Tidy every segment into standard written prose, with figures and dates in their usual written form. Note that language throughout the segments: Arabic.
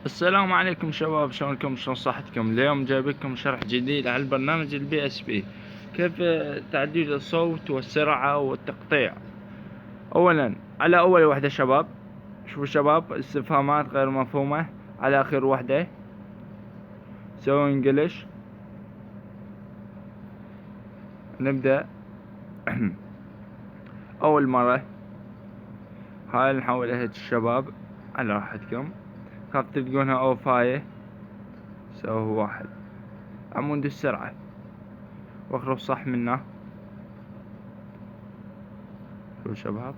السلام عليكم شباب، شلونكم؟ شلون صحتكم؟ اليوم جايب لكم شرح جديد على البرنامج البي اس بي، كيف تعديل الصوت والسرعه والتقطيع. اولا على اول وحده شباب، شوفوا شباب، استفهامات غير مفهومه على اخر وحده، سووا انجلش. نبدا. اول مره هاي نحولها الشباب على راحتكم، خاف تلقونها اوفايه. سووا واحد عمود السرعه واخرج صح منه. شوفوا شباب،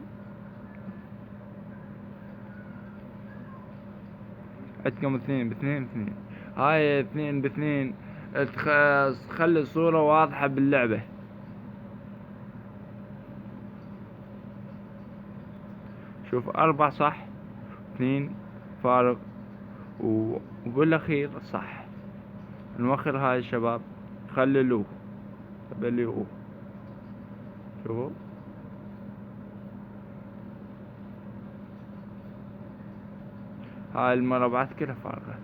عندكم 2 ب 2 2، هاي 2 ب 2 تخلي الصورة واضحة باللعبة. شوف 4 صح، 2 فارغ، وبالأخير صح. نوخر هاي الشباب، خللوه بليوه. شوفوا هاي المربعات كلها فارغة.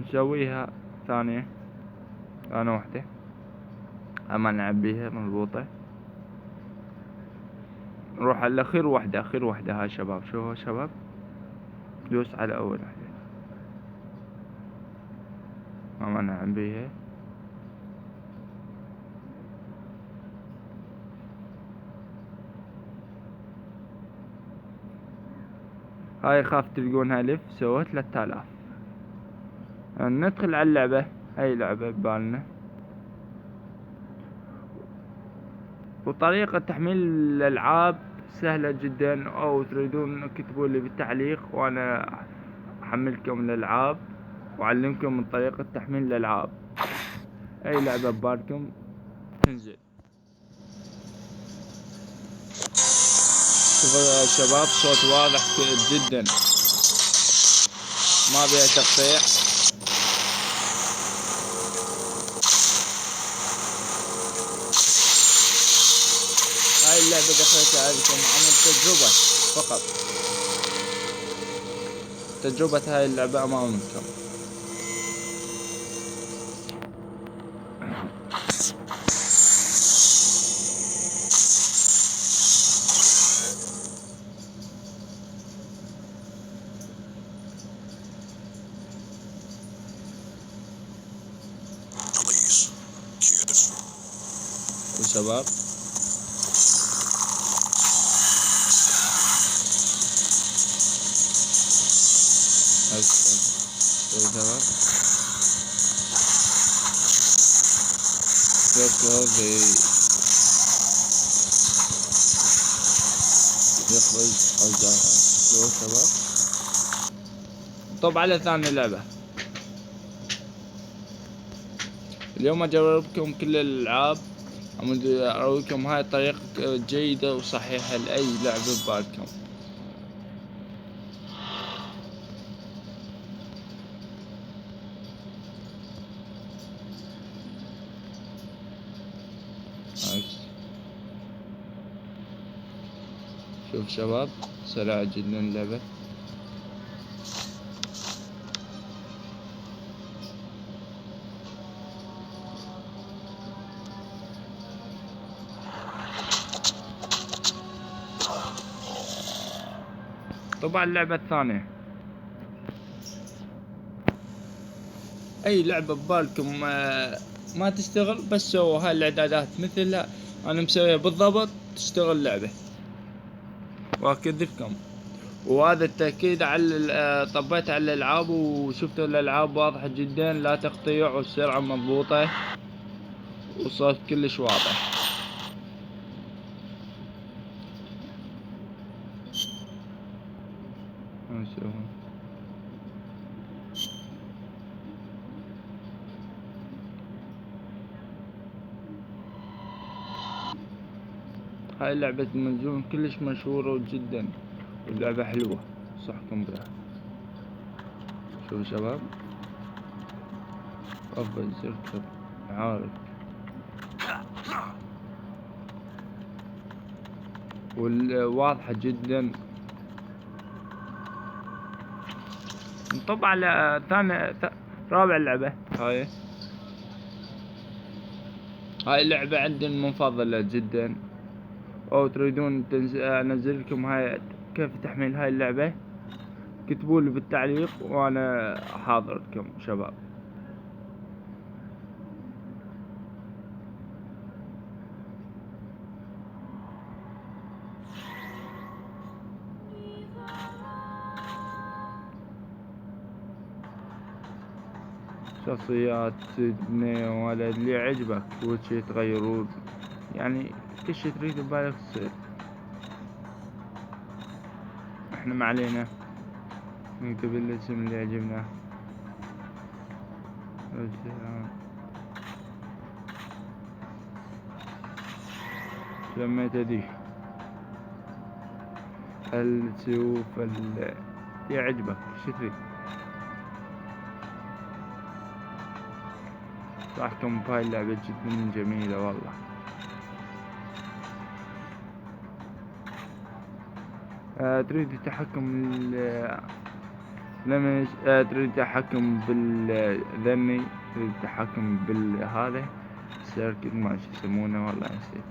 نسويها ثانية وحدة، اما نعبيها مضبوطة. نروح على اخر وحدة، اخر وحدة هاي شباب. شوفوا شباب، دوس على اول وحدة، اما نعبيها. هاي خاف تلقونها لف، سويت 3000. ندخل على اللعبة، هاي لعبة ببالنا، وطريقة تحميل الألعاب سهلة جدا، أو تريدون اكتبوا لي بالتعليق وأنا أحملكم الألعاب وأعلمكم من طريقة تحميل الألعاب. أي لعبة ببالكم تنزل. شوفوا يا شباب، صوت واضح جدا، ما بيها تقطيع. هاي اللعبة دخلتها لكم عمل تجربة فقط، تجربة هاي اللعبة أمامكم. شباب شباب، يخرج أوزان. شباب، طب على ثاني لعبة. اليوم أجربكم كل الألعاب، أرويكم هاي طريقة جيدة وصحيحة لأي لعبة ببالكم. شوف شباب، سريعة جدا اللعبة. طبعا اللعبة الثانية، أي لعبة ببالكم ما تشتغل، بس سووا هاي الإعدادات مثلها أنا مسويها بالضبط تشتغل لعبة، وأكذبكم. وهذا التأكيد على طبيت على الألعاب وشفتوا الألعاب واضحة جدا، لا تقطيع، والسرعة مضبوطة، وصوت كلش واضح. هاي لعبة منجوم كلش مشهورة جدا، واللعبة حلوة، صحكم بها. شوفوا شباب، أفضل زر عارف. والواضحة جدا. نطب على رابع لعبة. هاي اللعبة عندي المفضلة جدا. او تريدون انزل لكم هاي كيف تحميل هاي اللعبة، كتبوا لي بالتعليق وانا حاضر لكم شباب. شخصيات تبني ولد اللي عجبك وشي تغيرون، يعني كل شي تريد ببالك تصير. احنا ما علينا، نكتب الاسم اللي يعجبنا. سميته دي السيوف اللي يعجبك شو تريد. راحكم بهاي اللعبة جدا جميلة والله. تريد التحكم لما تريد التحكم بالذني، تريد التحكم بالهذا السيركل ما شو يسمونه والله نسيت.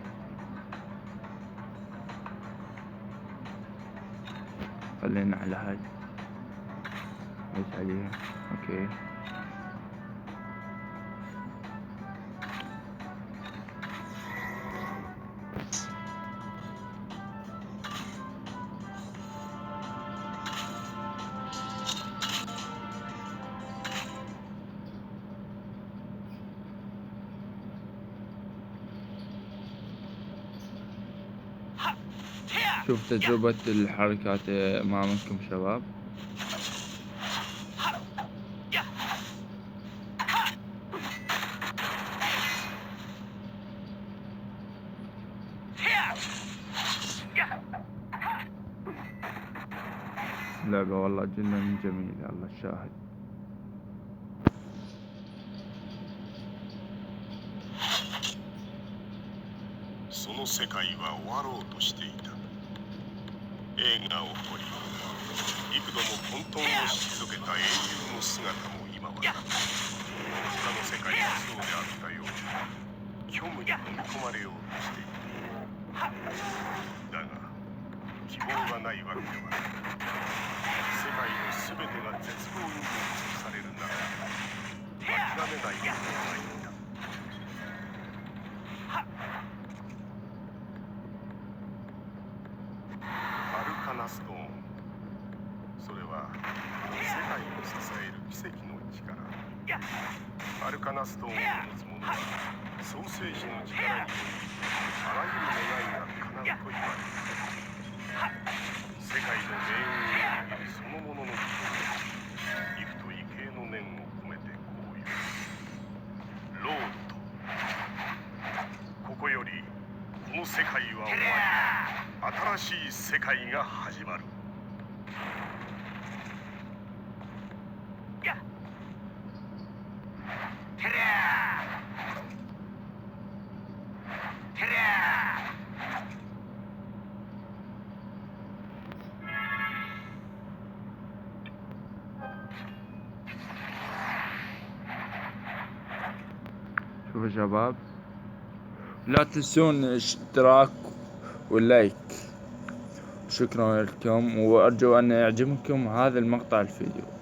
خلينا على هاي بس عليها. اوكي شوف تجربة الحركات امامكم شباب. لعبة والله جدا جميلة الله الشاهد. その世界は終わろうとしていた。映画を撮り、幾度も混沌を退けた英雄の姿も今はなく、他の世界がそうであったように虚無に飲み込まれようとしている。だが希望がないわけではない。世界の全てが絶望に尽くされる中、諦めないことはないんだ。アルカナストーン、それは世界を支える奇跡の力。アルカナストーンを持つ者は創世時の力によりあらゆる願いが叶うと言われる。世界の命運を握るそのもののことを畏怖と畏敬の念を込めてこう言う。ロードと、ここよりこの世界は終わり、新しい世界が始まる。شوفوا يا شباب، لا تنسون الاشتراك واللايك. شكرا لكم وارجو ان يعجبكم هذا المقطع الفيديو.